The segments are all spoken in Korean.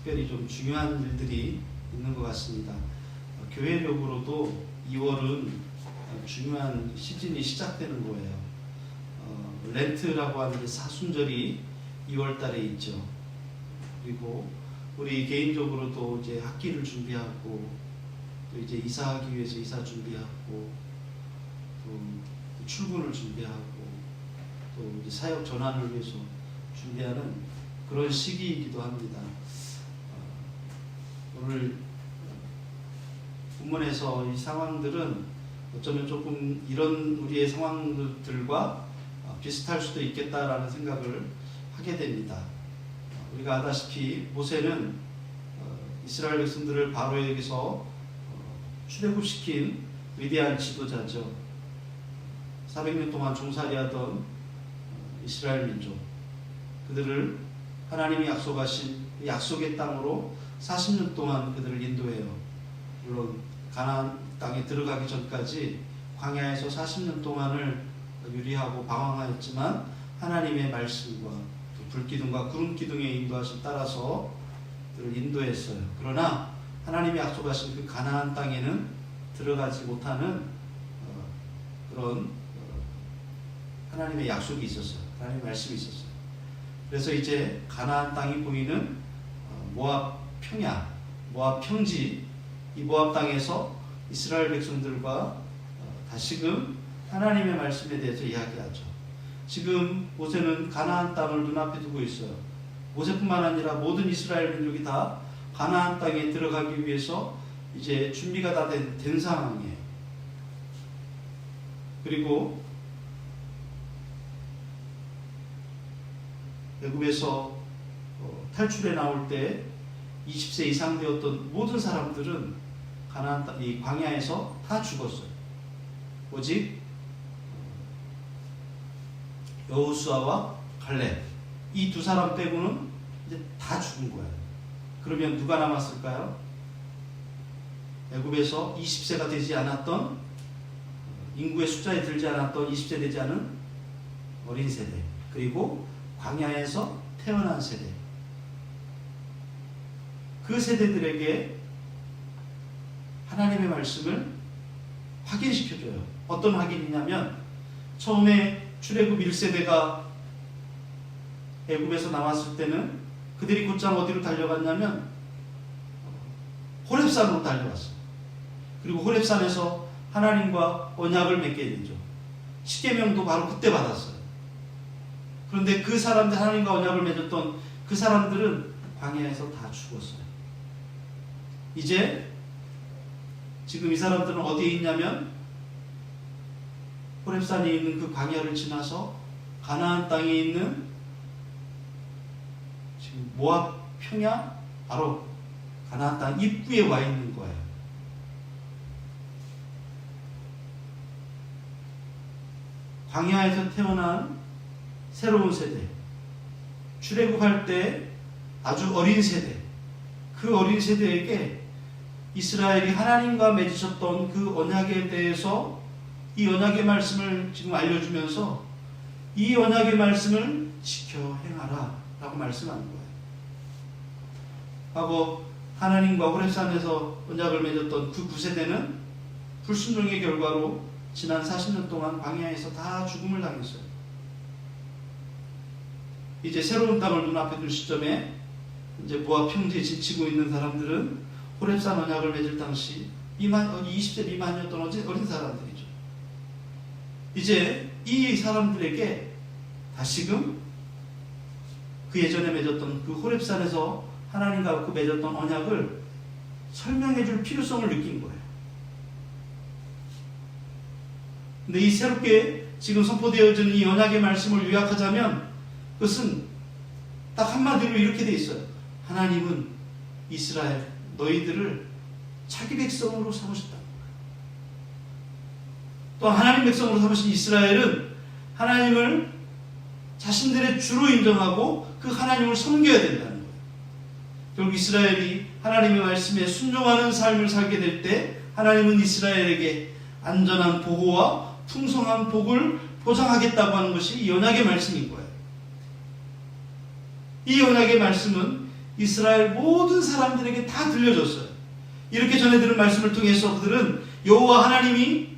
특별히 좀 중요한 일들이 있는 것 같습니다. 교회력으로도 2월은 중요한 시즌이 시작되는 거예요. 렌트라고 하는 사순절이 2월 달에 있죠. 그리고 우리 개인적으로도 이제 학기를 준비하고 또 이제 이사하기 위해서 이사 준비하고 또 출근을 준비하고 또 이제 사역 전환을 위해서 준비하는 그런 시기이기도 합니다. 오늘 본문에서 이 상황들은 어쩌면 조금 이런 우리의 상황들과 비슷할 수도 있겠다라는 생각을 하게 됩니다. 우리가 아다시피 모세는 이스라엘 백성들을 바로에게서 출애굽시킨 위대한 지도자죠. 400년 동안 종살이하던 이스라엘 민족, 그들을 하나님이 약속하신 약속의 땅으로 40년 동안 그들을 인도해요. 물론 가나안 땅에 들어가기 전까지 광야에서 40년 동안을 유리하고 방황하였지만 하나님의 말씀과 불기둥과 구름기둥의 인도하심 따라서 그들을 인도했어요. 그러나 하나님이 약속하신 그 가나안 땅에는 들어가지 못하는 그런 하나님의 약속이 있었어요. 하나님의 말씀이 있었어요. 그래서 이제 가나안 땅이 보이는 모압 평야, 모압 평지, 이 모압 땅에서 이스라엘 백성들과 다시금 하나님의 말씀에 대해서 이야기하죠. 지금 모세는 가나안 땅을 눈앞에 두고 있어요. 모세뿐만 아니라 모든 이스라엘 민족이 다 가나안 땅에 들어가기 위해서 이제 준비가 다 된 상황이에요. 그리고 애굽에서 탈출해 나올 때 20세 이상 되었던 모든 사람들은 가나안 땅, 이 광야에서 다 죽었어요. 오직 여호수아와 갈렙, 이 두 사람 빼고는 이제 다 죽은 거예요. 그러면 누가 남았을까요? 애굽에서 20세가 되지 않았던, 인구의 숫자에 들지 않았던 20세 되지 않은 어린 세대, 그리고 광야에서 태어난 세대, 그 세대들에게 하나님의 말씀을 확인시켜줘요. 어떤 확인이냐면, 처음에 출애굽 1세대가 애굽에서 나왔을 때는 그들이 곧장 어디로 달려갔냐면 호렙산으로 달려갔어요. 그리고 호렙산에서 하나님과 언약을 맺게 되죠. 십계명도 바로 그때 받았어요. 그런데 그 사람들, 하나님과 언약을 맺었던 그 사람들은 광야에서 다 죽었어요. 이제 지금 이 사람들은 어디에 있냐면 호렙산에 있는 그 광야를 지나서 가나안 땅에 있는 지금 모압 평야, 바로 가나안 땅 입구에 와 있는 거예요. 광야에서 태어난 새로운 세대, 출애굽할 때 아주 어린 세대, 그 어린 세대에게 이스라엘이 하나님과 맺으셨던 그 언약에 대해서 이 언약의 말씀을 지금 알려주면서 이 언약의 말씀을 지켜 행하라 라고 말씀하는 거예요. 과거 하나님과 호렙산에서 언약을 맺었던 그 9세대는 불순종의 결과로 지난 40년 동안 광야에서 다 죽음을 당했어요. 이제 새로운 땅을 눈앞에 둘 시점에 이제 모압 평지에 지치고 있는 사람들은 호렙산 언약을 맺을 당시 20세 미만이었던 어린 사람들이죠. 이제 이 사람들에게 다시금 그 예전에 맺었던 그 호렙산에서 하나님과 그 맺었던 언약을 설명해 줄 필요성을 느낀 거예요. 근데 이 새롭게 지금 선포되어지는 이 언약의 말씀을 요약하자면 그것은 딱 한마디로 이렇게 돼 있어요. 하나님은 이스라엘, 너희들을 자기 백성으로 삼으셨다. 또 하나님 백성으로 삼으신 이스라엘은 하나님을 자신들의 주로 인정하고 그 하나님을 섬겨야 된다는 거예요. 결국 이스라엘이 하나님의 말씀에 순종하는 삶을 살게 될 때 하나님은 이스라엘에게 안전한 보호와 풍성한 복을 보장하겠다고 하는 것이 이 언약의 말씀인 거예요. 이 언약의 말씀은 이스라엘 모든 사람들에게 다 들려줬어요. 이렇게 전해드린 말씀을 통해서 그들은 여호와 하나님이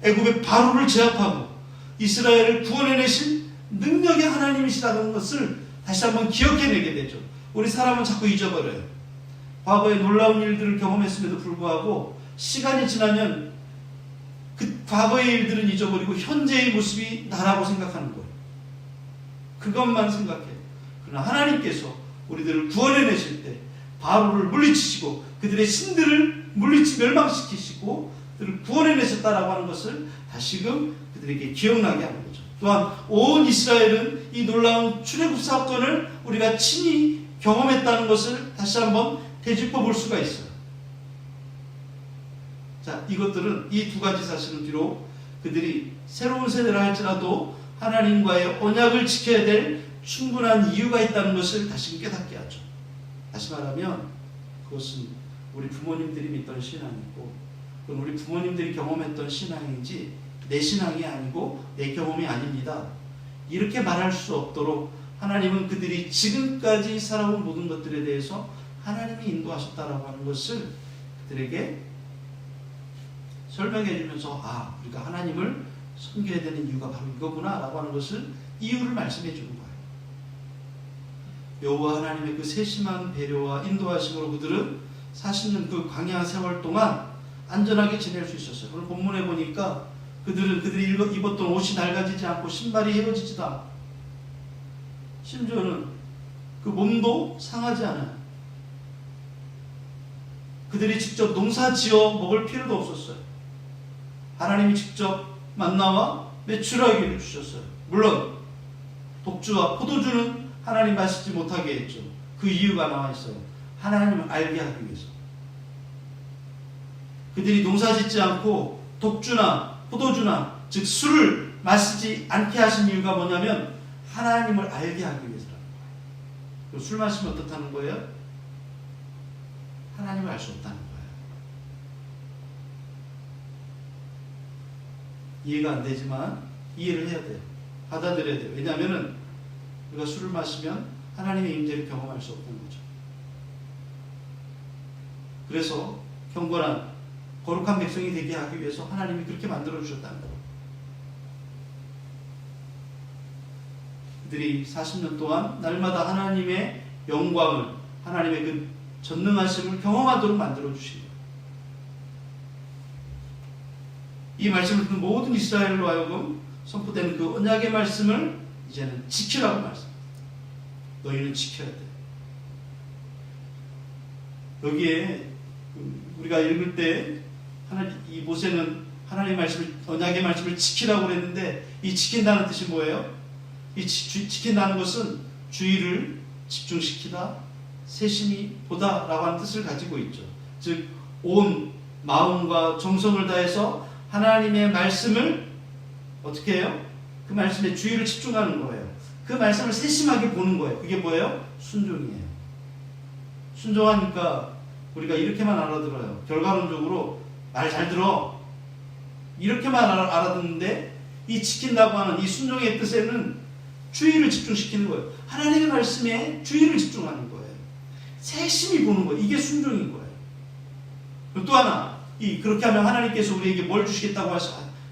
애굽의 바로를 제압하고 이스라엘을 구원해내신 능력의 하나님이시라는 것을 다시 한번 기억해내게 되죠. 우리 사람은 자꾸 잊어버려요. 과거의 놀라운 일들을 경험했음에도 불구하고 시간이 지나면 그 과거의 일들은 잊어버리고 현재의 모습이 나라고 생각하는 거예요. 그것만 생각해요. 그러나 하나님께서 우리들을 구원해내실 때 바로를 물리치시고 그들의 신들을 멸망시키시고 그들을 구원해내셨다라고 하는 것을 다시금 그들에게 기억나게 하는 거죠. 또한 온 이스라엘은 이 놀라운 출애굽 사건을 우리가 친히 경험했다는 것을 다시 한번 되짚어 볼 수가 있어요. 자, 이것들은 이 두 가지 사실은 비록 그들이 새로운 세대라 할지라도 하나님과의 언약을 지켜야 될 충분한 이유가 있다는 것을 다시 깨닫게 하죠. 다시 말하면 그것은 우리 부모님들이 믿던 신앙이고 그건 우리 부모님들이 경험했던 신앙인지 내 신앙이 아니고 내 경험이 아닙니다. 이렇게 말할 수 없도록 하나님은 그들이 지금까지 살아온 모든 것들에 대해서 하나님이 인도하셨다라고 하는 것을 그들에게 설명해 주면서 우리가 하나님을 섬겨야 되는 이유가 바로 이거구나 라고 하는 것을 이유를 말씀해 주는 거예요. 여호와 하나님의 그 세심한 배려와 인도하심으로 그들은 40년 그 광야 세월 동안 안전하게 지낼 수 있었어요. 오늘 본문에 보니까 그들이 입었던 옷이 낡아지지 않고 신발이 헤어지지도 않고 심지어는 그 몸도 상하지 않아요. 그들이 직접 농사 지어 먹을 필요도 없었어요. 하나님이 직접 만나와 메추라기를 주셨어요. 물론 독주와 포도주는 하나님 마시지 못하게 했죠. 그 이유가 나와 있어요. 하나님을 알게 하기 위해서. 그들이 농사 짓지 않고 독주나 포도주나 즉 술을 마시지 않게 하신 이유가 뭐냐면 하나님을 알게 하기 위해서라는 거예요. 술 마시면 어떻다는 거예요? 하나님을 알 수 없다는 거예요. 이해가 안 되지만 이해를 해야 돼요. 받아들여야 돼요. 왜냐하면 우리가 술을 마시면 하나님의 임재를 경험할 수 없는 거죠. 그래서 경건한 거룩한 백성이 되게 하기 위해서 하나님이 그렇게 만들어 주셨다는 거예요. 그들이 40년 동안 날마다 하나님의 영광을, 하나님의 그 전능하심을 경험하도록 만들어 주신 거예요. 이 말씀을 듣는 모든 이스라엘로 하여금 선포되는 그 언약의 말씀을 이제는 지키라고 말씀합니다. 너희는 지켜야 돼. 여기에 우리가 읽을 때 이 모세는 하나님의 말씀을, 언약의 말씀을 지키라고 그랬는데 이 지킨다는 뜻이 뭐예요? 이 지킨다는 것은 주의를 집중시키다, 세심히 보다 라고 하는 뜻을 가지고 있죠. 즉 온 마음과 정성을 다해서 하나님의 말씀을 어떻게 해요? 그 말씀에 주의를 집중하는 거예요. 그 말씀을 세심하게 보는 거예요. 그게 뭐예요? 순종이에요. 순종하니까 우리가 이렇게만 알아들어요. 결과론적으로 말 잘 들어. 이렇게만 알아듣는데 이 지킨다고 하는 이 순종의 뜻에는 주의를 집중시키는 거예요. 하나님의 말씀에 주의를 집중하는 거예요. 세심히 보는 거예요. 이게 순종인 거예요. 또 하나, 그렇게 하면 하나님께서 우리에게 뭘 주시겠다고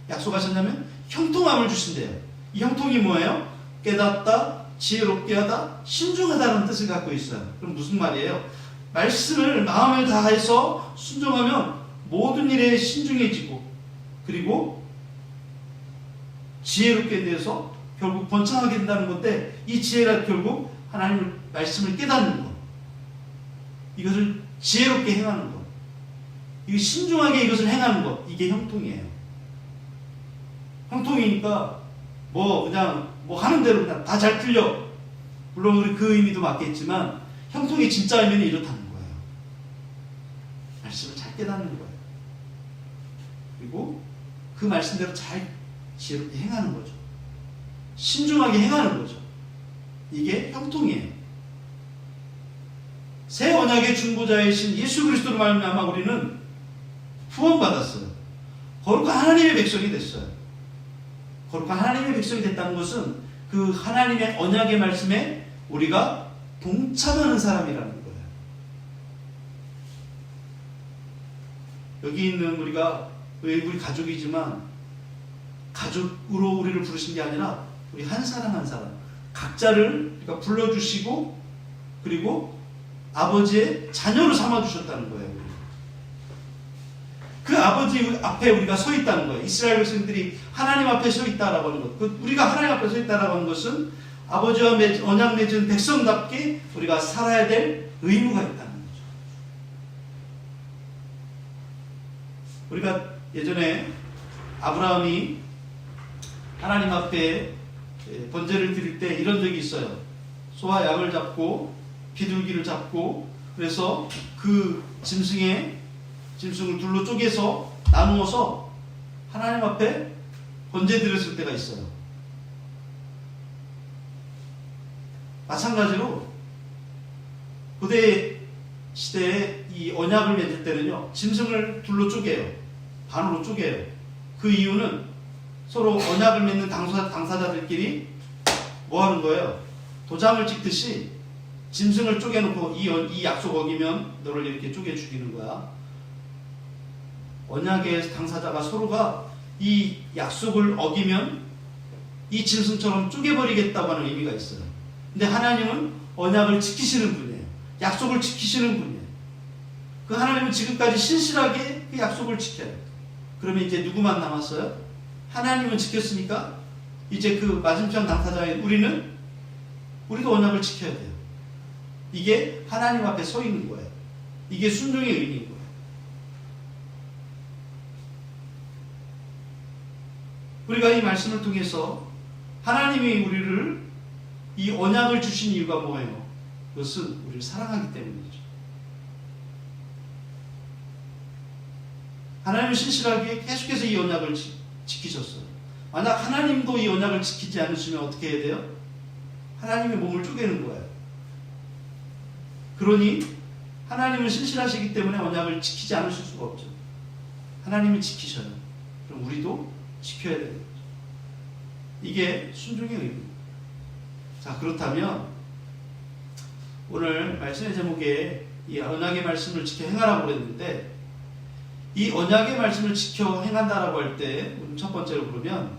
약속하셨냐면 형통함을 주신대요. 이 형통이 뭐예요? 깨닫다, 지혜롭게 하다, 신중하다는 뜻을 갖고 있어요. 그럼 무슨 말이에요? 말씀을 마음을 다해서 순종하면 모든 일에 신중해지고 그리고 지혜롭게 대해서 결국 번창하게 된다는 건데 이 지혜가 결국 하나님의 말씀을 깨닫는 것, 이것을 지혜롭게 행하는 것, 이거 신중하게 이것을 행하는 것, 이게 형통이에요. 형통이니까 그냥 하는 대로 그냥 다 잘 풀려. 물론 우리 그 의미도 맞겠지만 형통의 진짜 의미는 이렇다는 거예요. 말씀을 잘 깨닫는 거예요. 그리고 그 말씀대로 잘 지혜롭게 행하는 거죠. 신중하게 행하는 거죠. 이게 형통이에요. 새 언약의 중보자이신 예수 그리스도로 말미암아 우리는 구원받았어요. 거룩한 하나님의 백성이 됐어요. 거룩한 하나님의 백성이 됐다는 것은 그 하나님의 언약의 말씀에 우리가 동참하는 사람이라는 거예요. 여기 있는 우리가 우리 가족이지만 가족으로 우리를 부르신 게 아니라 우리 한 사람 한 사람 각자를 우리가 불러주시고 그리고 아버지의 자녀로 삼아주셨다는 거예요. 그 아버지 앞에 우리가 서 있다는 거예요. 이스라엘 백성들이 하나님 앞에 서 있다라고 하는 것. 우리가 하나님 앞에 서 있다라고 하는 것은 아버지와 언약 맺은 백성답게 우리가 살아야 될 의무가 있다는 거죠. 우리가 예전에 아브라함이 하나님 앞에 번제를 드릴 때 이런 적이 있어요. 소와 양을 잡고 비둘기를 잡고 그래서 그 짐승을 둘로 쪼개서 나누어서 하나님 앞에 번제 드렸을 때가 있어요. 마찬가지로 고대 시대에 이 언약을 맺을 때는요, 짐승을 둘로 쪼개요. 반으로 쪼개요. 그 이유는 서로 언약을 맺는 당사자들끼리 뭐 하는 거예요? 도장을 찍듯이 짐승을 쪼개놓고 이 약속 어기면 너를 이렇게 쪼개 죽이는 거야. 언약의 당사자가 서로가 이 약속을 어기면 이 짐승처럼 쪼개버리겠다고 하는 의미가 있어요. 근데 하나님은 언약을 지키시는 분이에요. 약속을 지키시는 분이에요. 그 하나님은 지금까지 신실하게 그 약속을 지켜요. 그러면 이제 누구만 남았어요? 하나님은 지켰으니까 이제 그 맞은편 당사자인 우리도 언약을 지켜야 돼요. 이게 하나님 앞에 서 있는 거예요. 이게 순종의 의미인 거예요. 우리가 이 말씀을 통해서 하나님이 우리를 이 언약을 주신 이유가 뭐예요? 그것은 우리를 사랑하기 때문이죠. 하나님은 신실하게 계속해서 이 언약을 지키셨어요. 만약 하나님도 이 언약을 지키지 않으시면 어떻게 해야 돼요? 하나님의 몸을 쪼개는 거예요. 그러니 하나님은 신실하시기 때문에 언약을 지키지 않으실 수가 없죠. 하나님이 지키셔요. 그럼 우리도 지켜야 되는 거죠. 이게 순종의 의미입니다. 자, 그렇다면 오늘 말씀의 제목에 이 언약의 말씀을 지켜 행하라고 그랬는데, 이 언약의 말씀을 지켜 행한다라고 할 때 첫 번째로 그러면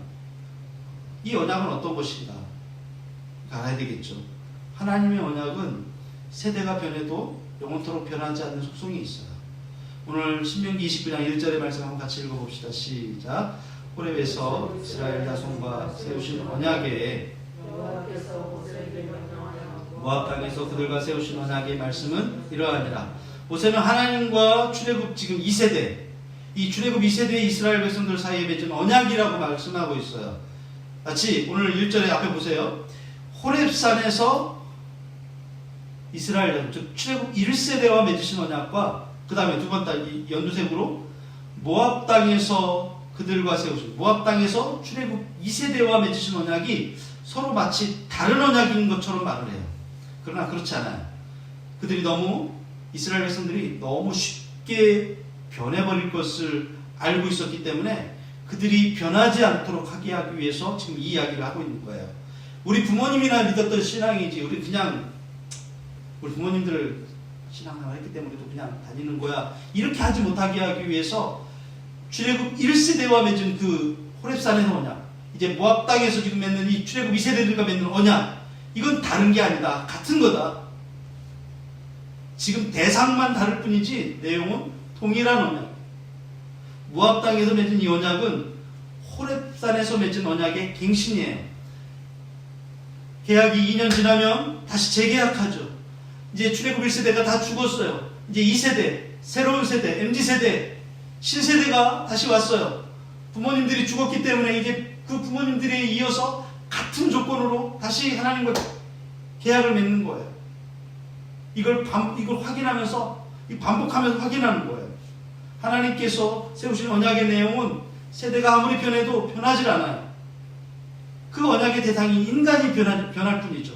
이 언약은 어떤 것인가 알아야 되겠죠. 하나님의 언약은 세대가 변해도 영원토록 변하지 않는 속성이 있어요. 오늘 신명기 29장 1절의 말씀 한번 같이 읽어봅시다. 시작. 호렙에서 이스라엘 자손과 세우신 언약에 모압 땅에서 그들과 세우신 언약의 말씀은 이러하니라. 모세는 하나님과 출애굽 지금 2세대, 이 출애굽 2세대의 이스라엘 백성들 사이에 맺은 언약이라고 말씀하고 있어요. 같이 오늘 1절에 앞에 보세요. 호렙산에서 이스라엘 즉 출애굽 1세대와 맺으신 언약과 그 다음에 두 번째 연두색으로 모압 땅에서 그들과 세우신, 모압 땅에서 출애굽 2세대와 맺으신 언약이 서로 마치 다른 언약인 것처럼 말을 해요. 그러나 그렇지 않아요. 이스라엘 백성들이 너무 쉽게 변해버릴 것을 알고 있었기 때문에 그들이 변하지 않도록 하게 하기 위해서 지금 이 이야기를 하고 있는 거예요. 우리 부모님이나 믿었던 신앙이지, 우리 부모님들을 신앙생활 했기 때문에 또 그냥 다니는 거야, 이렇게 하지 못하게 하기 위해서 출애굽 1세대와 맺은 그 호렙산에서 언약, 이제 모압 땅에서 지금 맺는 이 출애굽 2세대들과 맺는 언약, 이건 다른 게 아니다. 같은 거다. 지금 대상만 다를 뿐이지 내용은 동일한 언약. 모압 땅에서 맺은 이 언약은 호렙산에서 맺은 언약의 갱신이에요. 계약이 2년 지나면 다시 재계약하죠. 이제 출애굽 1세대가 다 죽었어요. 이제 2세대, 새로운 세대, MZ세대, 신세대가 다시 왔어요. 부모님들이 죽었기 때문에 이제 그 부모님들에 이어서 같은 조건으로 다시 하나님과 계약을 맺는 거예요. 이걸 확인하면서, 반복하면서 확인하는 거예요. 하나님께서 세우신 언약의 내용은 세대가 아무리 변해도 변하지 않아요. 그 언약의 대상이 인간이 변할 뿐이죠.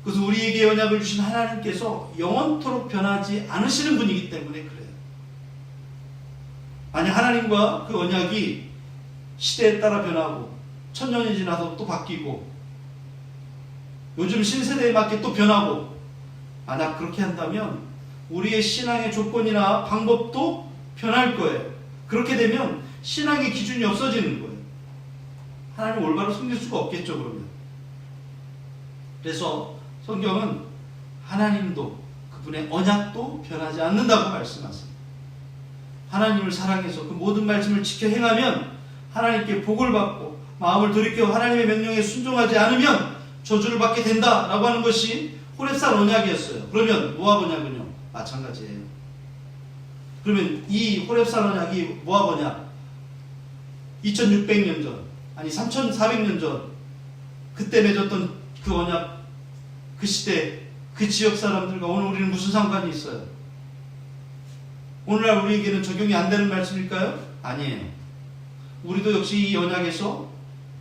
그래서 우리에게 언약을 주신 하나님께서 영원토록 변하지 않으시는 분이기 때문에 그래요. 만약 하나님과 그 언약이 시대에 따라 변하고 천년이 지나서 또 바뀌고 요즘 신세대에 맞게 또 변하고, 만약 그렇게 한다면 우리의 신앙의 조건이나 방법도 변할 거예요. 그렇게 되면 신앙의 기준이 없어지는 거예요. 하나님 올바로 섬길 수가 없겠죠, 그러면. 그래서 성경은 하나님도 그분의 언약도 변하지 않는다고 말씀하십니다. 하나님을 사랑해서 그 모든 말씀을 지켜 행하면 하나님께 복을 받고, 마음을 돌이켜 하나님의 명령에 순종하지 않으면 저주를 받게 된다라고 하는 것이 호렙산 언약이었어요. 그러면 모압 언약은요? 마찬가지예요. 그러면 이 호렙산 언약이 모압 언약 2600년 전, 아니 3400년 전 그때 맺었던 그 언약, 그 시대, 그 지역 사람들과 오늘 우리는 무슨 상관이 있어요? 오늘날 우리에게는 적용이 안 되는 말씀일까요? 아니에요. 우리도 역시 이 언약에서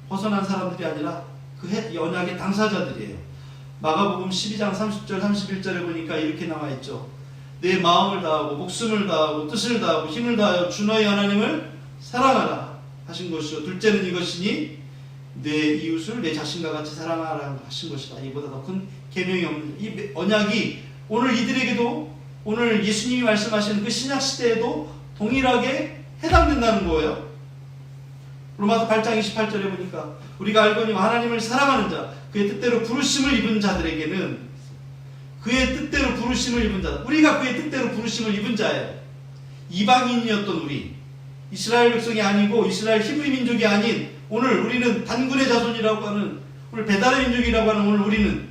벗어난 사람들이 아니라 그 언약의 당사자들이에요. 마가복음 12장 30절 31절에 보니까 이렇게 나와 있죠. 내 마음을 다하고 목숨을 다하고 뜻을 다하고 힘을 다하여 주 너희 하나님을 사랑하라 하신 것이요, 둘째는 이것이니 내 이웃을 내 자신과 같이 사랑하라 하신 것이다. 이보다 더 큰 계명이 없는 이 언약이 오늘 이들에게도, 오늘 예수님이 말씀하시는 그 신약 시대에도 동일하게 해당된다는 거예요. 로마서 8장 28절에 보니까 우리가 알거니와 하나님을 사랑하는 자, 그의 뜻대로 부르심을 입은 자들에게는, 그의 뜻대로 부르심을 입은 자, 우리가 그의 뜻대로 부르심을 입은 자예요. 이방인이었던 우리, 이스라엘 백성이 아니고 이스라엘 히브리 민족이 아닌 오늘 우리는 단군의 자손이라고 하는, 오늘 배달의 민족이라고 하는 오늘 우리는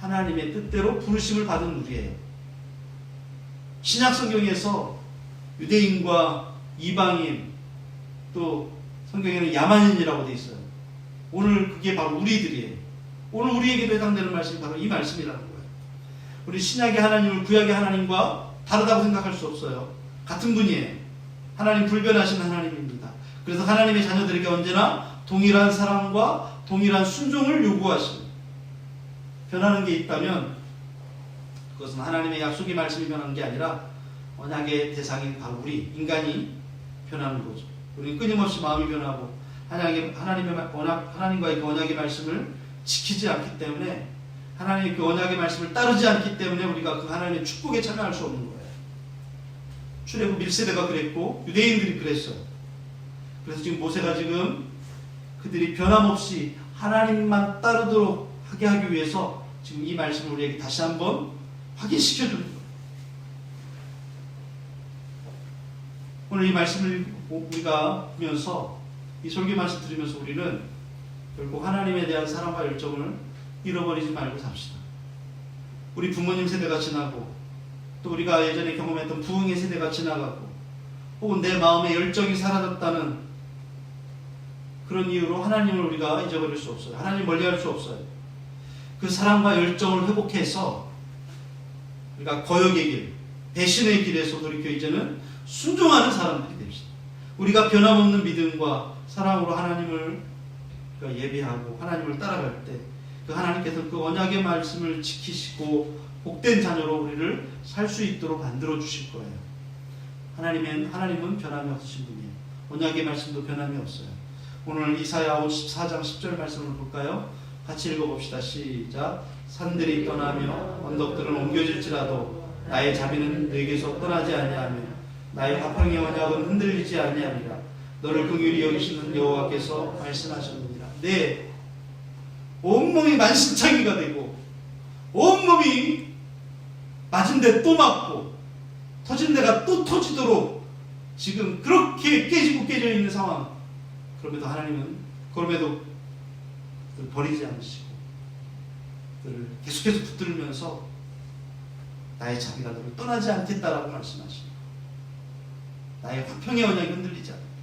하나님의 뜻대로 부르심을 받은 우리예요. 신약 성경에서 유대인과 이방인, 또 성경에는 야만인이라고 되어 있어요. 오늘 그게 바로 우리들이에요. 오늘 우리에게도 해당되는 말씀이 바로 이 말씀이라는 거예요. 우리 신약의 하나님을 구약의 하나님과 다르다고 생각할 수 없어요. 같은 분이에요. 하나님 불변하신 하나님입니다. 그래서 하나님의 자녀들에게 언제나 동일한 사랑과 동일한 순종을 요구하십니다. 변하는 게 있다면 그것은 하나님의 약속의 말씀이 변하는 게 아니라 언약의 대상인 바로 우리 인간이 변하는 거죠. 우리는 끊임없이 마음이 변하고 하나님과의 그 언약의 말씀을 지키지 않기 때문에, 하나님의 그 언약의 말씀을 따르지 않기 때문에 우리가 그 하나님의 축복에 참여할 수 없는 거예요. 출애굽 1세대가 그랬고 유대인들이 그랬어요. 그래서 지금 모세가 지금 그들이 변함없이 하나님만 따르도록 하게 하기 위해서 지금 이 말씀을 우리에게 다시 한번 확인시켜주는 거예요. 오늘 이 말씀을 우리가 보면서, 이 설교 말씀 들으면서 우리는 결국 하나님에 대한 사랑과 열정을 잃어버리지 말고 삽시다. 우리 부모님 세대가 지나고, 또 우리가 예전에 경험했던 부흥의 세대가 지나가고, 혹은 내 마음의 열정이 사라졌다는 그런 이유로 하나님을 우리가 잊어버릴 수 없어요. 하나님 멀리할 수 없어요. 그 사랑과 열정을 회복해서 우리가 거역의 길, 배신의 길에서 돌이켜 이제는 순종하는 사람들이 됩시다. 우리가 변함없는 믿음과 사랑으로 하나님을 예배하고 하나님을 따라갈 때 그 하나님께서 그 언약의 말씀을 지키시고 복된 자녀로 우리를 살 수 있도록 만들어 주실 거예요. 하나님은 변함이 없으신 분이에요. 언약의 말씀도 변함이 없어요. 오늘 이사야 54장 10절 말씀을 볼까요? 같이 읽어봅시다. 시작. 산들이 떠나며 언덕들은 옮겨질지라도 나의 자비는 너에게서 떠나지 아니하며 나의 화평의 언약은 흔들리지 아니하리라. 너를 긍휼히 여기시는 여호와께서 말씀하셨느니라. 네, 온몸이 만신창이가 되고 온몸이 맞은 데 또 맞고 터진 데가 또 터지도록 지금 그렇게 깨지고 깨져 있는 상황. 그럼에도 하나님은 그럼에도 버리지 않으시고 그를 계속해서 붙들면서 나의 자비가 너를 떠나지 않겠다라고 말씀하십니다. 나의 화평의 언약이 흔들리지 않는다.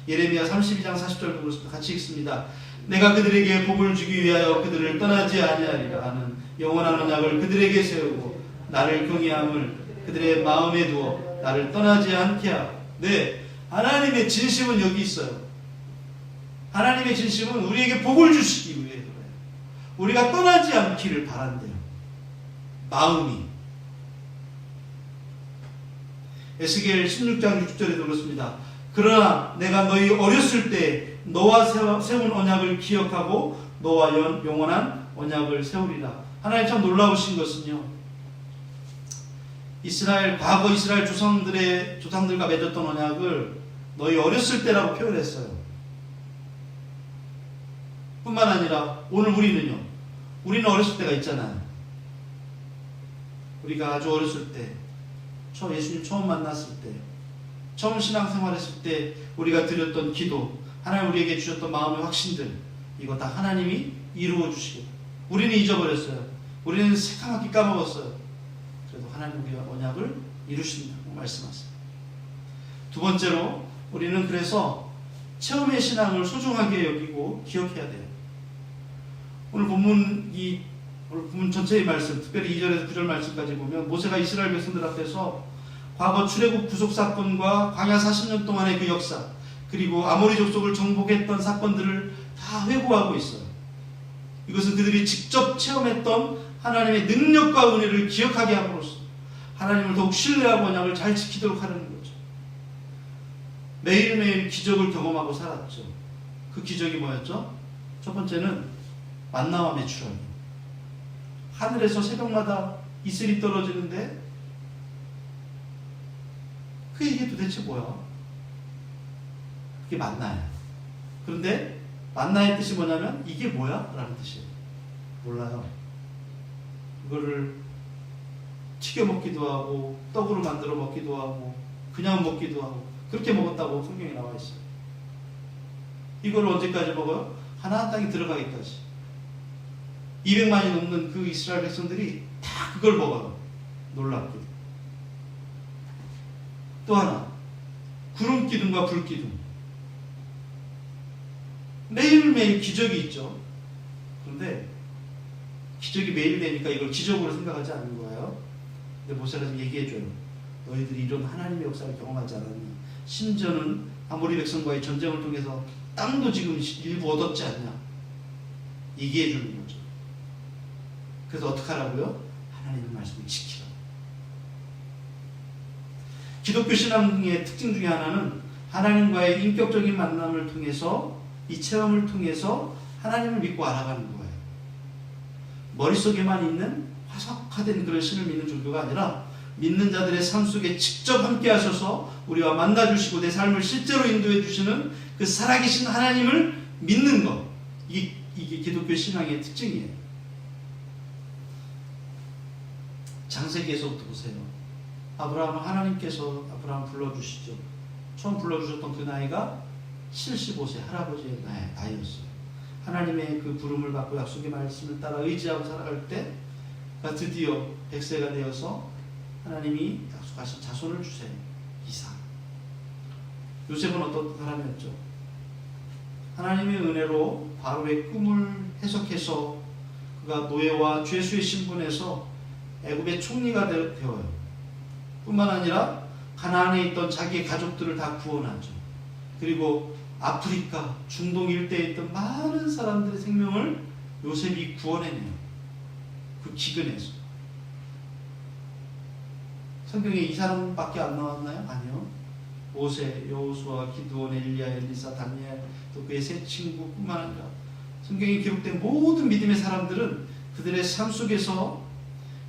예레미야 32장 40절도 그렇습니다. 같이 읽습니다. 내가 그들에게 복을 주기 위하여 그들을 떠나지 아니하리라 하는 영원한 언약을 그들에게 세우고 나를 경외함을 그들의 마음에 두어 나를 떠나지 않게 하고. 네, 하나님의 진심은 여기 있어요. 하나님의 진심은 우리에게 복을 주시기 위해서예요. 우리가 떠나지 않기를 바란대요. 마음이. 에스겔 16장 6절에도 그렇습니다. 그러나 내가 너희 어렸을 때 너와 세운 언약을 기억하고 너와 영원한 언약을 세우리라. 하나님 참 놀라우신 것은요, 과거 이스라엘 조상들과 맺었던 언약을 너희 어렸을 때라고 표현했어요. 뿐만 아니라 오늘 우리는 어렸을 때가 있잖아요. 우리가 아주 어렸을 때, 예수님 처음 만났을 때, 처음 신앙생활했을 때 우리가 드렸던 기도, 하나님 우리에게 주셨던 마음의 확신들, 이거 다 하나님이 이루어 주시고, 우리는 잊어버렸어요. 우리는 새까맣게 까먹었어요. 그래도 하나님 우리가 언약을 이루신다고 말씀하세요. 두 번째로, 우리는 그래서 체험의 신앙을 소중하게 여기고 기억해야 돼요. 오늘 본문 전체의 말씀, 특별히 2절에서 9절 말씀까지 보면 모세가 이스라엘 백성들 앞에서 과거 출애굽 구속 사건과 광야 40년 동안의 그 역사, 그리고 아모리 족속을 정복했던 사건들을 다 회고하고 있어요. 이것은 그들이 직접 체험했던 하나님의 능력과 은혜를 기억하게 함으로써 하나님을 더욱 신뢰하고 언약을 잘 지키도록 하는 거죠. 매일매일 기적을 경험하고 살았죠. 그 기적이 뭐였죠? 첫 번째는 만나와 메추라기. 하늘에서 새벽마다 이슬이 떨어지는데 이게 도대체 뭐야? 그게 만나야. 그런데 만나의 뜻이 뭐냐면 이게 뭐야? 라는 뜻이에요. 몰라요. 그거를 튀겨 먹기도 하고 떡으로 만들어 먹기도 하고 그냥 먹기도 하고 그렇게 먹었다고 성경에 나와 있어요. 이걸 언제까지 먹어요? 하나님 땅에 들어가기까지. 200만이 넘는 그 이스라엘 백성들이 다 그걸 먹어요. 놀랍게도. 또 하나, 구름 기둥과 불 기둥. 매일매일 기적이 있죠. 그런데 기적이 매일 되니까 이걸 기적으로 생각하지 않는 거예요. 근데 모세가 좀 얘기해줘요. 너희들이 이런 하나님의 역사를 경험하지 않았니? 심지어는 아모리 백성과의 전쟁을 통해서 땅도 지금 일부 얻었지 않냐? 얘기해주는 거죠. 그래서 어떻게 하라고요? 하나님의 말씀을 지키라. 기독교 신앙의 특징 중에 하나는 하나님과의 인격적인 만남을 통해서, 이 체험을 통해서 하나님을 믿고 알아가는 거예요. 머릿속에만 있는 화석화된 그런 신을 믿는 종교가 아니라 믿는 자들의 삶 속에 직접 함께 하셔서 우리와 만나주시고 내 삶을 실제로 인도해 주시는 그 살아계신 하나님을 믿는 것. 이게 기독교 신앙의 특징이에요. 창세기에서부터 보세요. 하나님께서 아브라함 불러주시죠. 처음 불러주셨던 그 나이가 75세 할아버지의 나이였어요. 하나님의 그 부름을 받고 약속의 말씀을 따라 의지하고 살아갈 때 드디어 100세가 되어서 하나님이 약속하신 자손을 주세요. 이삭. 요셉은 어떤 사람이었죠? 하나님의 은혜로 바로의 꿈을 해석해서 그가 노예와 죄수의 신분에서 애굽의 총리가 되어요. 뿐만 아니라 가나안에 있던 자기의 가족들을 다 구원하죠. 그리고 아프리카, 중동 일대에 있던 많은 사람들의 생명을 요셉이 구원해내요. 그 기근에서. 성경에 이 사람밖에 안 나왔나요? 아니요. 모세, 여호수아, 기드온, 엘리야, 엘리사, 다니엘, 또 그의 세 친구뿐만 아니라 성경에 기록된 모든 믿음의 사람들은 그들의 삶 속에서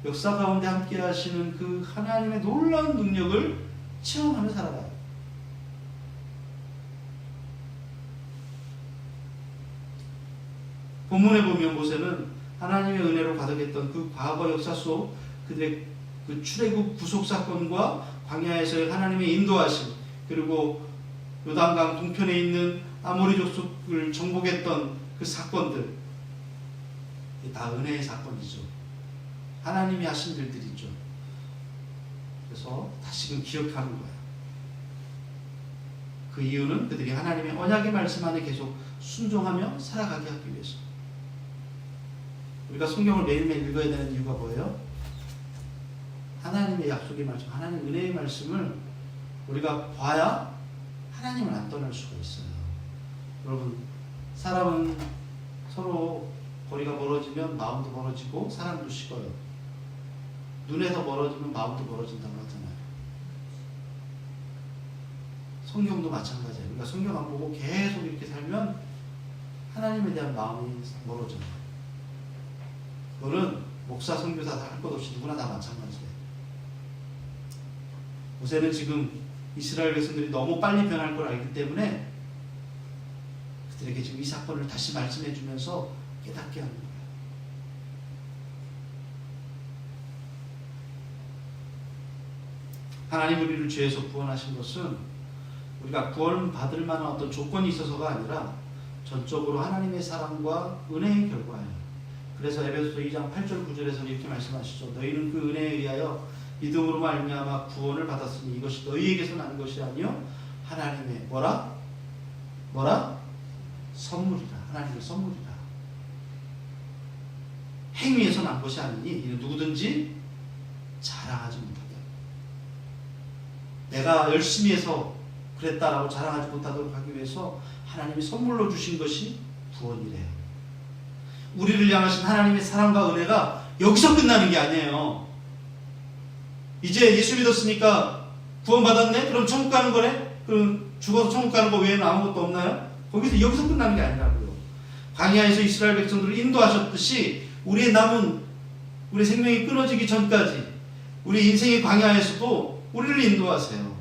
역사 가운데 함께 하시는 그 하나님의 놀라운 능력을 체험하며 살아가요. 본문에 보면 모세는 하나님의 은혜로 가득했던 그 과거 역사 속 그들의 그 출애굽 구속 사건과 광야에서의 하나님의 인도하심, 그리고 요단강 동편에 있는 아모리 족속을 정복했던 그 사건들, 다 은혜의 사건이죠. 하나님이 하신 일들이죠. 그래서 다시금 기억하는 거예요. 그 이유는 그들이 하나님의 언약의 말씀 안에 계속 순종하며 살아가게 하기 위해서. 우리가 성경을 매일매일 읽어야 되는 이유가 뭐예요? 하나님의 약속의 말씀, 하나님의 은혜의 말씀을 우리가 봐야 하나님을 안 떠날 수가 있어요. 여러분, 사람은 서로 거리가 멀어지면 마음도 멀어지고 사람도 식어요. 눈에서 멀어지면 마음도 멀어진다고 하잖아요. 성경도 마찬가지예요. 우리가 성경 안 보고 계속 이렇게 살면 하나님에 대한 마음이 멀어져요. 그거는 목사, 선교사 할 것 없이 누구나 다 마찬가지예요. 모세는 지금 이스라엘 백성들이 너무 빨리 변할 걸 알기 때문에 그들에게 지금 이 사건을 다시 말씀해 주면서 깨닫게 하는 거예요. 하나님 우리를 죄에서 구원하신 것은 우리가 구원받을 만한 어떤 조건이 있어서가 아니라 전적으로 하나님의 사랑과 은혜의 결과예요. 그래서 에베소서 2장 8절 9절에서 이렇게 말씀하시죠. 너희는 그 은혜에 의하여 믿음으로 말미암아 구원을 받았으니 이것이 너희에게서 난 것이 아니요 하나님의 뭐라? 선물이라. 하나님의 선물이라. 행위에서 난 것이 아니니 이는 누구든지 자랑하지 못하게. 내가 열심히 해서 그랬다라고 자랑하지 못하도록 하기 위해서 하나님이 선물로 주신 것이 구원이래요. 우리를 향하신 하나님의 사랑과 은혜가 여기서 끝나는 게 아니에요. 이제 예수 믿었으니까 구원받았네? 그럼 천국 가는 거네? 그럼 죽어서 천국 가는 거 외에는 아무것도 없나요? 여기서 끝나는 게 아니라고요. 광야에서 이스라엘 백성들을 인도하셨듯이 우리의 생명이 끊어지기 전까지 우리 인생의 광야에서도 우리를 인도하세요.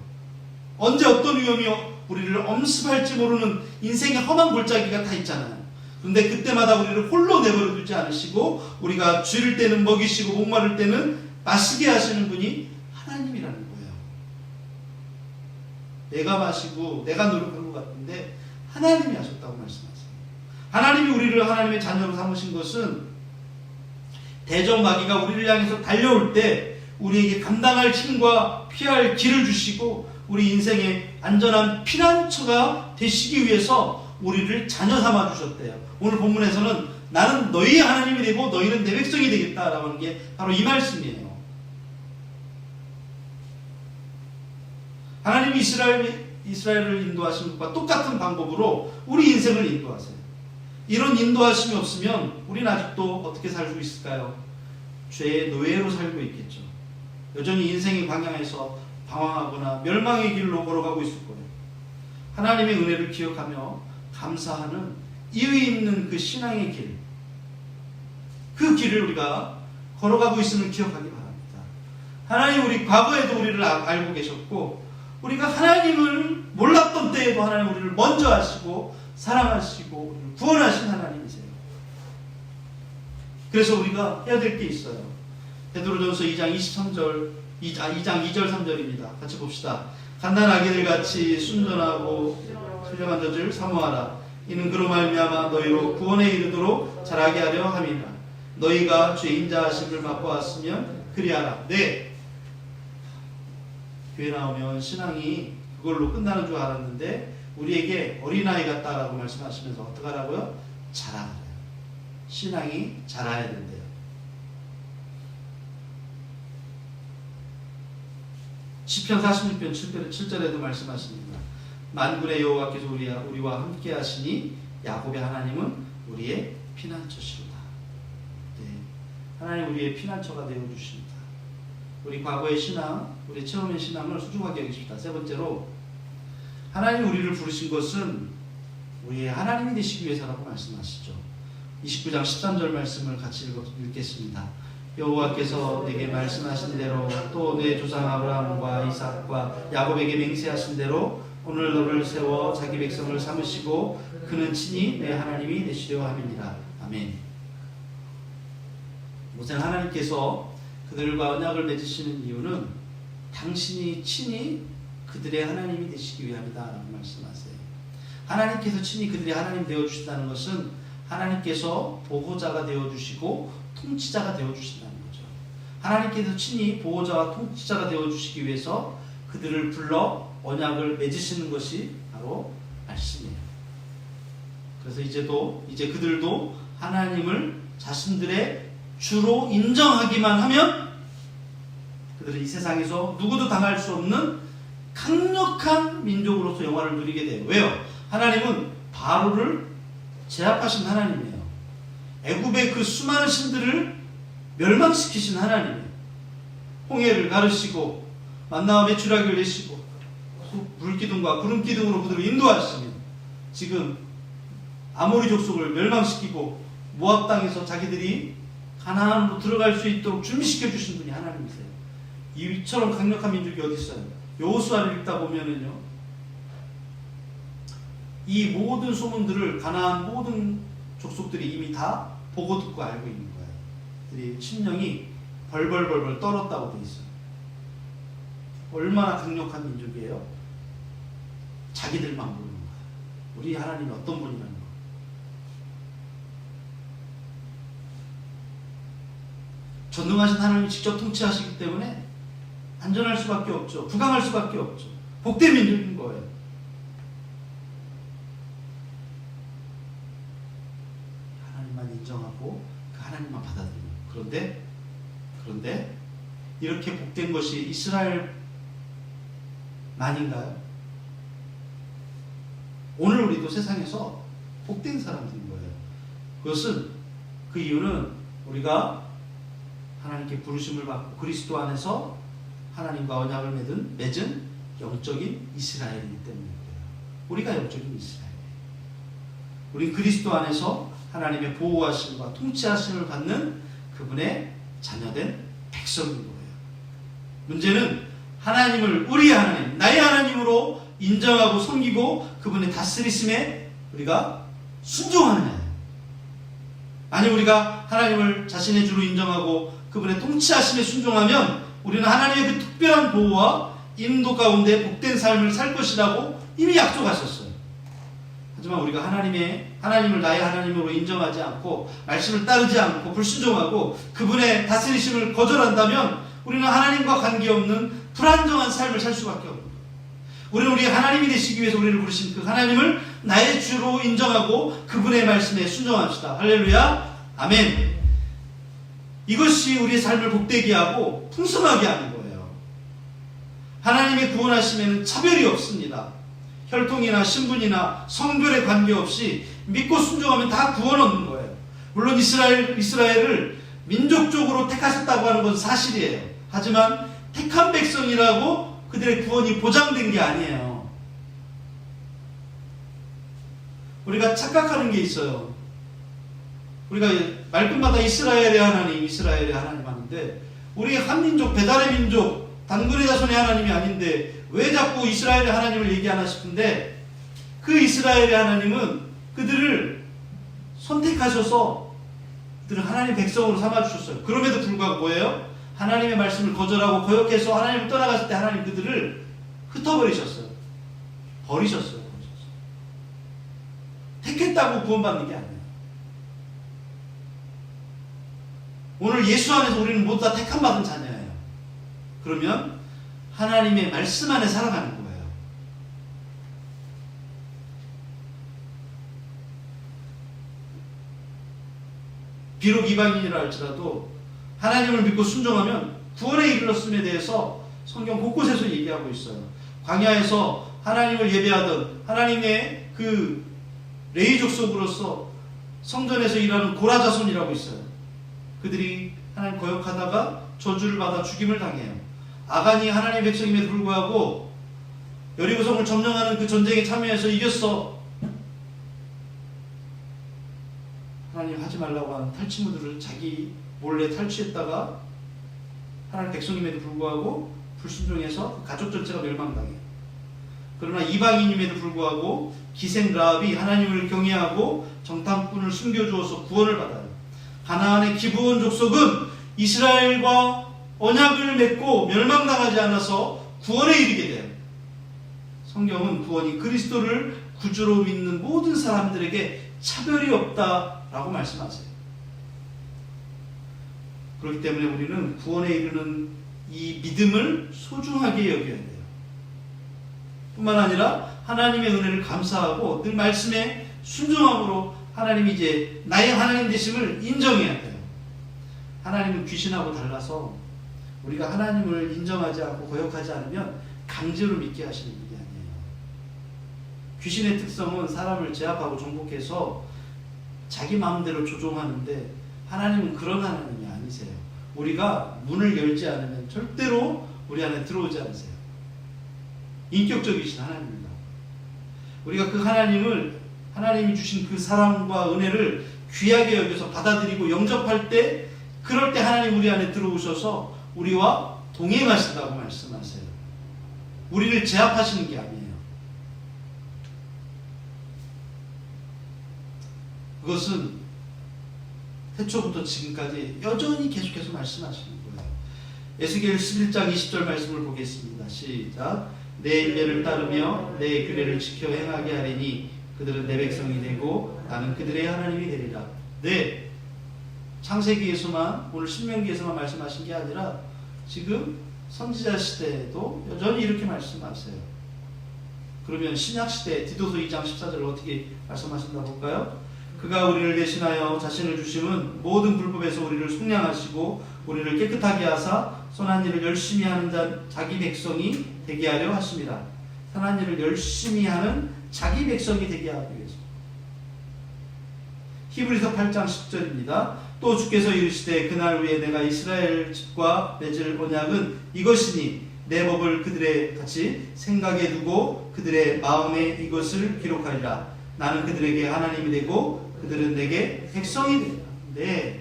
언제 어떤 위험이 우리를 엄습할지 모르는 인생의 험한 골짜기가 다 있잖아요. 그런데 그때마다 우리를 홀로 내버려 두지 않으시고 우리가 줄일 때는 먹이시고 목마를 때는 마시게 하시는 분이 하나님이라는 거예요. 내가 마시고 내가 노력한 것 같은데 하나님이 하셨다고 말씀하세요. 하나님이 우리를 하나님의 자녀로 삼으신 것은 대적마귀가 우리를 향해서 달려올 때 우리에게 감당할 힘과 피할 길을 주시고 우리 인생의 안전한 피난처가 되시기 위해서 우리를 자녀 삼아 주셨대요. 오늘 본문에서는 나는 너희의 하나님이 되고 너희는 내 백성이 되겠다라고 하는 게 바로 이 말씀이에요. 하나님이 이스라엘을 인도하신 것과 똑같은 방법으로 우리 인생을 인도하세요. 이런 인도하심이 없으면 우리는 아직도 어떻게 살고 있을까요? 죄의 노예로 살고 있겠죠. 여전히 인생의 방향에서 방황하거나 멸망의 길로 걸어가고 있을 거예요. 하나님의 은혜를 기억하며 감사하는 이의 있는 그 신앙의 길, 그 길을 우리가 걸어가고 있음을 기억하기 바랍니다. 하나님 우리 과거에도 우리를 알고 계셨고 우리가 하나님을 몰랐던 때에도 하나님 우리를 먼저 아시고 사랑하시고 우리를 구원하신 하나님이세요. 그래서 우리가 해야 될 게 있어요. 베드로전서 2장 2절 3절입니다. 같이 봅시다. 갓난 아기들 같이 순전하고 선량한 젖을 사모하라. 이는 그로 말미암아 너희로 구원에 이르도록 자라게 하려 함이라. 너희가 죄인자 하심을 맛보았으면 그리하라. 네. 교회 나오면 신앙이 그걸로 끝나는 줄 알았는데 우리에게 어린아이 같다라고 말씀하시면서 어떻게 하라고요? 자라래요. 신앙이 자라야 된대요. 시편 46편 7절에도 말씀하십니다. 만군의 여호와께서 우리와 함께 하시니 야곱의 하나님은 우리의 피난처시로다. 네. 하나님 우리의 피난처가 되어주십니다. 우리 과거의 신앙, 우리 처음의 신앙을 소중하게 여기십니다. 세 번째로 하나님 우리를 부르신 것은 우리의 하나님이 되시기 위해서라고 말씀하시죠. 29장 13절 말씀을 같이 읽겠습니다. 여호와께서 내게 말씀하신 대로 또 내 조상 아브라함과 이삭과 야곱에게 맹세하신 대로 오늘 너를 세워 자기 백성을 삼으시고 그는 친히 내 하나님이 되시려 함이니라. 아멘. 모세는 하나님께서 그들과 언약을 맺으시는 이유는 당신이 친히 그들의 하나님이 되시기 위함이다 라고 말씀하세요. 하나님께서 친히 그들의 하나님 되어주신다는 것은 하나님께서 보호자가 되어주시고 통치자가 되어주신다는 거죠. 하나님께서 친히 보호자와 통치자가 되어주시기 위해서 그들을 불러 언약을 맺으시는 것이 바로 말씀이에요. 그래서 이제 그들도 하나님을 자신들의 주로 인정하기만 하면 그들은 이 세상에서 누구도 당할 수 없는 강력한 민족으로서 영화를 누리게 돼요. 왜요? 하나님은 바로를 제압하신 하나님이에요. 애굽의 그 수많은 신들을 멸망시키신 하나님이에요. 홍해를 가르시고 만나와 메추라기를 내시고 물기둥과 구름기둥으로 그들을 인도하시며 지금 아모리 족속을 멸망시키고 모압 땅에서 자기들이 가나안으로 들어갈 수 있도록 준비시켜 주신 분이 하나님이세요. 이처럼 강력한 민족이 어디 있어요? 여호수아를 읽다 보면은요, 이 모든 소문들을 가나안 모든 족속들이 이미 다 보고 듣고 알고 있는 거예요. 그들이 심령이 벌벌벌벌 떨었다고 돼 있어요. 얼마나 강력한 민족이에요? 자기들만 모르는 거예요. 우리 하나님이 어떤 분이라는 거. 전능하신 하나님이 직접 통치하시기 때문에 안전할 수밖에 없죠. 부강할 수밖에 없죠. 복된 민족인 거예요. 하나님만 인정하고 그 하나님만 받아들이는. 그런데 이렇게 복된 것이 이스라엘만인가요? 오늘 우리도 세상에서 복된 사람들인 거예요. 그 이유는 우리가 하나님께 부르심을 받고 그리스도 안에서 하나님과 언약을 맺은 영적인 이스라엘이기 때문인 거예요. 우리가 영적인 이스라엘이에요. 우리 그리스도 안에서 하나님의 보호하심과 통치하심을 받는 그분의 자녀된 백성인 거예요. 문제는 하나님을 우리의 하나님, 나의 하나님으로 인정하고 섬기고 그분의 다스리심에 우리가 순종하느냐. 아니, 우리가 하나님을 자신의 주로 인정하고 그분의 통치하심에 순종하면 우리는 하나님의 그 특별한 보호와 인도 가운데 복된 삶을 살 것이라고 이미 약속하셨어요. 하지만 우리가 하나님을 나의 하나님으로 인정하지 않고 말씀을 따르지 않고 불순종하고 그분의 다스리심을 거절한다면 우리는 하나님과 관계없는 불안정한 삶을 살 수밖에 없는 거예요. 우리는 우리 하나님이 되시기 위해서 우리를 부르신 그 하나님을 나의 주로 인정하고 그분의 말씀에 순종합시다. 할렐루야. 아멘. 이것이 우리의 삶을 복되게 하고 풍성하게 하는 거예요. 하나님의 구원하심에는 차별이 없습니다. 혈통이나 신분이나 성별에 관계없이 믿고 순종하면 다 구원 얻는 거예요. 물론 이스라엘을 민족적으로 택하셨다고 하는 건 사실이에요. 하지만 택한 백성이라고 그들의 구원이 보장된 게 아니에요. 우리가 착각하는 게 있어요. 우리가 말끝마다 이스라엘의 하나님 하는데 우리 한민족, 배달의 민족, 단군의 자손의 하나님이 아닌데 왜 자꾸 이스라엘의 하나님을 얘기하나 싶은데 그 이스라엘의 하나님은 그들을 선택하셔서 그들을 하나님의 백성으로 삼아주셨어요. 그럼에도 불구하고 뭐예요? 하나님의 말씀을 거절하고 거역해서 하나님을 떠나갔을 때 하나님 그들을 흩어버리셨어요. 버리셨어요. 택했다고 구원받는 게 아니에요. 오늘 예수 안에서 우리는 모두 다 택함받은 자녀예요. 그러면 하나님의 말씀 안에 살아가는 거예요. 비록 이방인이라 할지라도 하나님을 믿고 순종하면 구원에 이르렀음에 대해서 성경 곳곳에서 얘기하고 있어요. 광야에서 하나님을 예배하던 하나님의 그 레위 족속으로서 성전에서 일하는 고라 자손이라고 있어요. 그들이 하나님 거역하다가 저주를 받아 죽임을 당해요. 아간이 하나님의 백성임에도 불구하고 여리고성을 점령하는 그 전쟁에 참여해서 이겼어. 하나님 하지 말라고 하는 탈취물들을 자기 몰래 탈취했다가 하나님 백성임에도 불구하고 불순종해서 가족 전체가 멸망당해요. 그러나 이방인임에도 불구하고 기생 라합이 하나님을 경외하고 정탐꾼을 숨겨주어서 구원을 받아요. 가나안의 기브온 족속은 이스라엘과 언약을 맺고 멸망당하지 않아서 구원에 이르게 돼요. 성경은 구원이 그리스도를 구주로 믿는 모든 사람들에게 차별이 없다라고 말씀하세요. 그렇기 때문에 우리는 구원에 이르는 이 믿음을 소중하게 여겨야 돼요. 뿐만 아니라 하나님의 은혜를 감사하고 늘 말씀에 순종함으로 하나님이 이제 나의 하나님 되심을 인정해야 돼요. 하나님은 귀신하고 달라서 우리가 하나님을 인정하지 않고 거역하지 않으면 강제로 믿게 하시는 분이 아니에요. 귀신의 특성은 사람을 제압하고 정복해서 자기 마음대로 조종하는데 하나님은 그런 하나님이 아니세요. 우리가 문을 열지 않으면 절대로 우리 안에 들어오지 않으세요. 인격적이신 하나님입니다. 우리가 그 하나님이 주신 그 사랑과 은혜를 귀하게 여겨서 받아들이고 영접할 때 그럴 때 하나님 우리 안에 들어오셔서 우리와 동행하신다고 말씀하세요. 우리를 제압하시는 게 아니에요. 그것은 태초부터 지금까지 여전히 계속해서 말씀하시는 거예요. 에스겔 11장 20절 말씀을 보겠습니다. 시작. 내 인례를 따르며 내 규례를 지켜 행하게 하리니 그들은 내 백성이 되고 나는 그들의 하나님이 되리라. 네, 창세기에서만, 오늘 신명기에서만 말씀하신 게 아니라 지금 선지자 시대에도 여전히 이렇게 말씀하세요. 그러면 신약 시대 디도서 2장 14절을 어떻게 말씀하신다 볼까요? 그가 우리를 대신하여 자신을 주심은 모든 불법에서 우리를 속량하시고 우리를 깨끗하게 하사 선한 일을 열심히 하는 자기 백성이 되게 하려 하십니다. 선한 일을 열심히 하는 자기 백성이 되게 하기 위해서. 히브리서 8장 10절입니다. 또 주께서 이르시되 그날 후에 내가 이스라엘 집과 맺을 언약은 이것이니 내 법을 그들의 같이 생각에 두고 그들의 마음에 이것을 기록하리라. 나는 그들에게 하나님이 되고 그들은 내게 백성이 되리라. 네.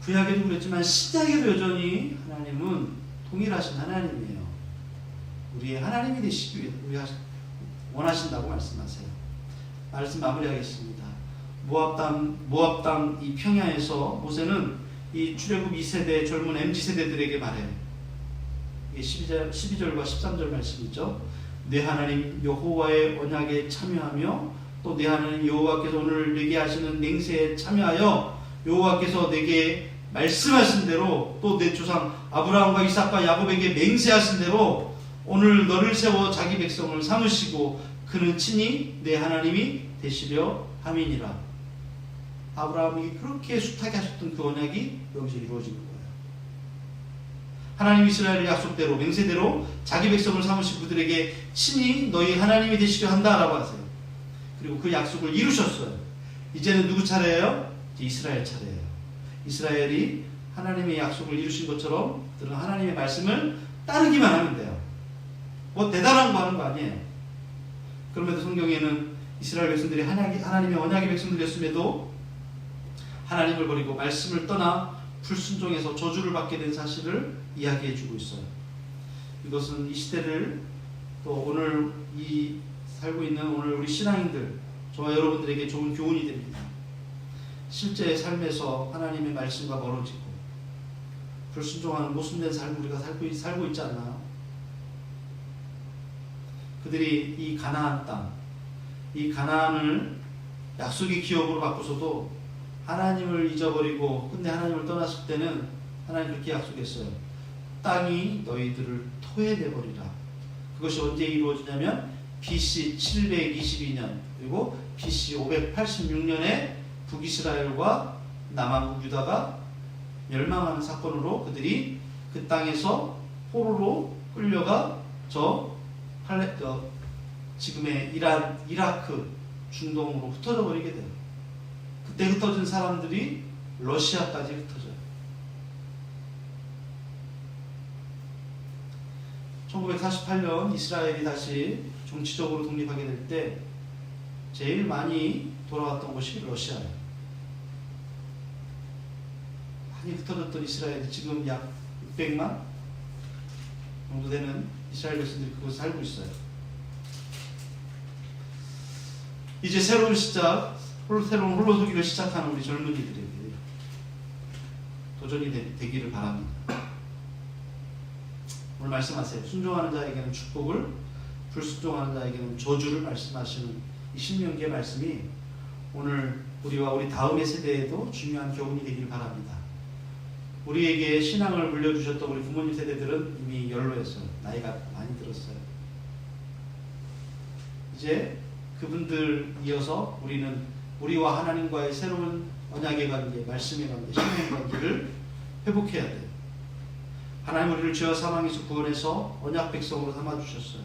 구약에도 그랬지만 신약에도 여전히 하나님은 동일하신 하나님이에요. 우리의 하나님이 되시기 위해 원하신다고 말씀하세요. 말씀 마무리하겠습니다. 모압 땅 이 평야에서 모세는 이 출애굽 2세대 젊은 MZ세대들에게 말해요. 이게 12절과 13절 말씀이죠. 내 하나님 여호와의 언약에 참여하며 또 내 하나님 여호와께서 오늘 내게 하시는 맹세에 참여하여 여호와께서 내게 말씀하신 대로 또 내 조상 아브라함과 이삭과 야곱에게 맹세하신 대로 오늘 너를 세워 자기 백성을 삼으시고 그는 친히 내 하나님이 되시려 함이니라. 아브라함이 그렇게 숱하게 하셨던 그 언약이 여기서 이루어진 거예요. 하나님 이스라엘의 약속대로 맹세대로 자기 백성을 삼으시고 그들에게 친히 너희 하나님이 되시려 한다라고 하세요. 그리고 그 약속을 이루셨어요. 이제는 누구 차례예요? 이제 이스라엘 차례예요. 이스라엘이 하나님의 약속을 이루신 것처럼 그들은 하나님의 말씀을 따르기만 하면 돼요. 뭐 대단한 거 하는 거 아니에요. 그럼에도 성경에는 이스라엘 백성들이 하나님의 언약의 백성들이었음에도 하나님을 버리고 말씀을 떠나 불순종해서 저주를 받게 된 사실을 이야기해 주고 있어요. 이것은 이 시대를 또 오늘 살고 있는 오늘 우리 신앙인들, 저와 여러분들에게 좋은 교훈이 됩니다. 실제 삶에서 하나님의 말씀과 멀어지고 불순종하는 모순된 삶을 우리가 살고 있지 않나요? 그들이 이 가나안 땅, 이 가나안을 약속의 기업으로 바꾸서도 하나님을 잊어버리고 근데 하나님을 떠났을 때는 하나님 그렇게 약속했어요. 땅이 너희들을 토해내버리라. 그것이 언제 이루어지냐면 BC 722년 그리고 BC 586년에 북이스라엘과 남한국 유다가 멸망하는 사건으로 그들이 그 땅에서 포로로 끌려가 지금의 이라크 중동으로 흩어져 버리게 돼요. 그때 흩어진 사람들이 러시아까지 흩어져요. 1948년 이스라엘이 다시 정치적으로 독립하게 될 때 제일 많이 돌아왔던 곳이 러시아예요. 많이 흩어졌던 이스라엘이 지금 약 600만 정도 되는 이스라엘 백성들이 그곳에 살고 있어요. 이제 새로운 홀로서기를 시작하는 우리 젊은이들에게 도전이 되기를 바랍니다. 오늘 말씀하세요. 순종하는 자에게는 축복을, 불순종하는 자에게는 저주를 말씀하시는 이 신명기의 말씀이 오늘 우리와 우리 다음의 세대에도 중요한 교훈이 되기를 바랍니다. 우리에게 신앙을 물려주셨던 우리 부모님 세대들은 이미 연로했어요. 나이가 많이 들었어요. 이제 그분들 이어서 우리는 우리와 하나님과의 새로운 언약의 관계, 말씀의 관계, 신앙의 관계를 회복해야 돼요. 하나님 우리를 죄와 사망에서 구원해서 언약 백성으로 삼아주셨어요.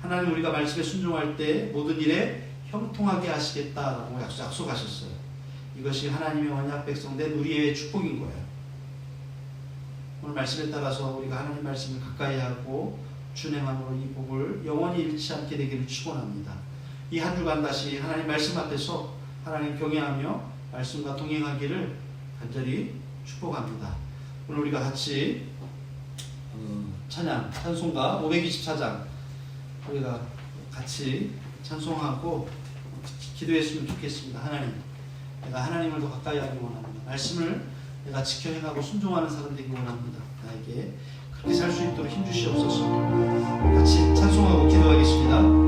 하나님 우리가 말씀에 순종할 때 모든 일에 형통하게 하시겠다라고 약속하셨어요. 이것이 하나님의 언약 백성된 우리의 축복인 거예요. 오늘 말씀에 따라서 우리가 하나님 말씀을 가까이 하고 준행함으로 이 복을 영원히 잃지 않게 되기를 축원합니다. 이 한 주간 다시 하나님 말씀 앞에서 하나님 경외하며 말씀과 동행하기를 간절히 축복합니다. 오늘 우리가 같이 찬양, 찬송가 524장 우리가 같이 찬송하고 기도했으면 좋겠습니다. 하나님, 내가 하나님을 더 가까이 하기 원합니다. 말씀을 내가 지켜 행하고 순종하는 사람 되기 원합니다. 나에게 그렇게 살 수 있도록 힘주시옵소서. 같이 찬송하고 기도하겠습니다.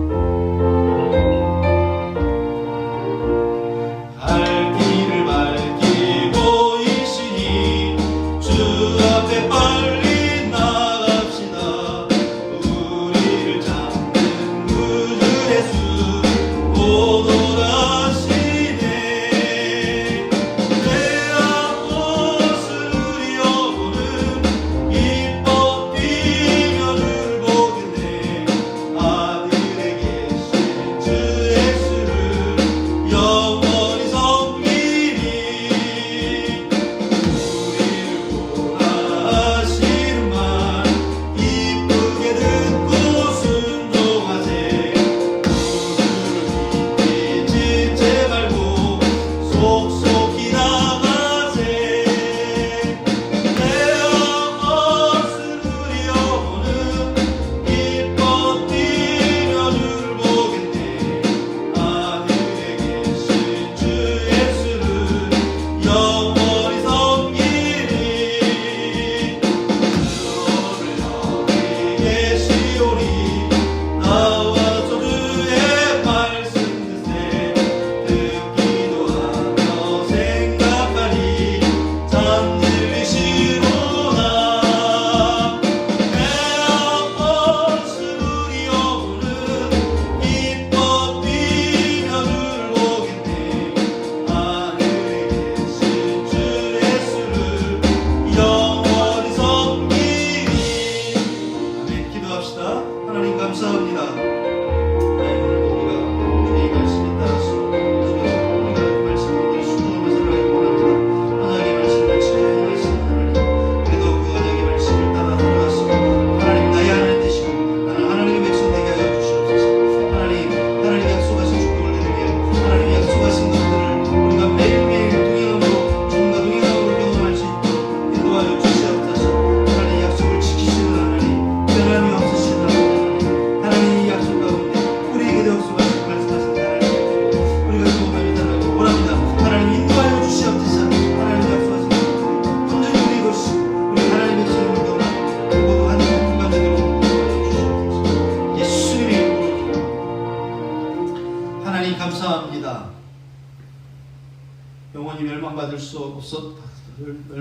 영원히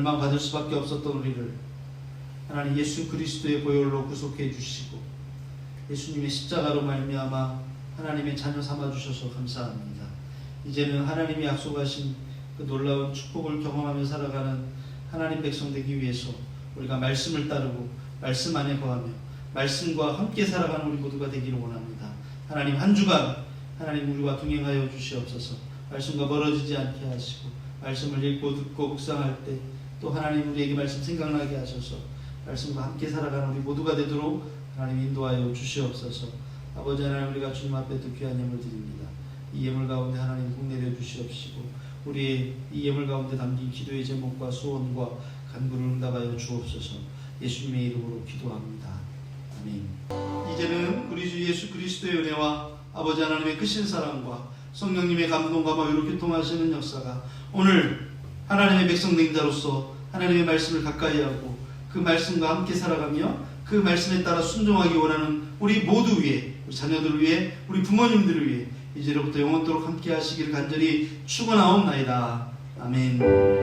멸망받을 수밖에 없었던 우리를 하나님 예수 그리스도의 보혈로 구속해 주시고 예수님의 십자가로 말미암아 하나님의 자녀 삼아 주셔서 감사합니다. 이제는 하나님이 약속하신 그 놀라운 축복을 경험하며 살아가는 하나님 백성 되기 위해서 우리가 말씀을 따르고 말씀 안에 거하며 말씀과 함께 살아가는 우리 모두가 되기를 원합니다. 하나님 한 주간 하나님 우리와 동행하여 주시옵소서. 말씀과 멀어지지 않게 하시고 말씀을 읽고 듣고 묵상할 때 또 하나님 우리에게 말씀 생각나게 하셔서 말씀과 함께 살아가는 우리 모두가 되도록 하나님 인도하여 주시옵소서. 아버지 하나님, 우리가 주님 앞에 또 귀한 예물 드립니다. 이 예물 가운데 하나님 복내려 주시옵시고 우리의 이 예물 가운데 담긴 기도의 제목과 소원과 간구를 응답하여 주옵소서. 예수님의 이름으로 기도합니다. 아멘. 이제는 우리 주 예수 그리스도의 은혜와 아버지 하나님의 크신 사랑과 성령님의 감동과 마음으로 교통하시는 역사가 오늘 하나님의 백성 된 자로서 하나님의 말씀을 가까이 하고 그 말씀과 함께 살아가며 그 말씀에 따라 순종하기 원하는 우리 모두 위에, 우리 자녀들을 위해, 우리 부모님들을 위해 이제로부터 영원토록 함께 하시기를 간절히 축원하옵나이다. 아멘.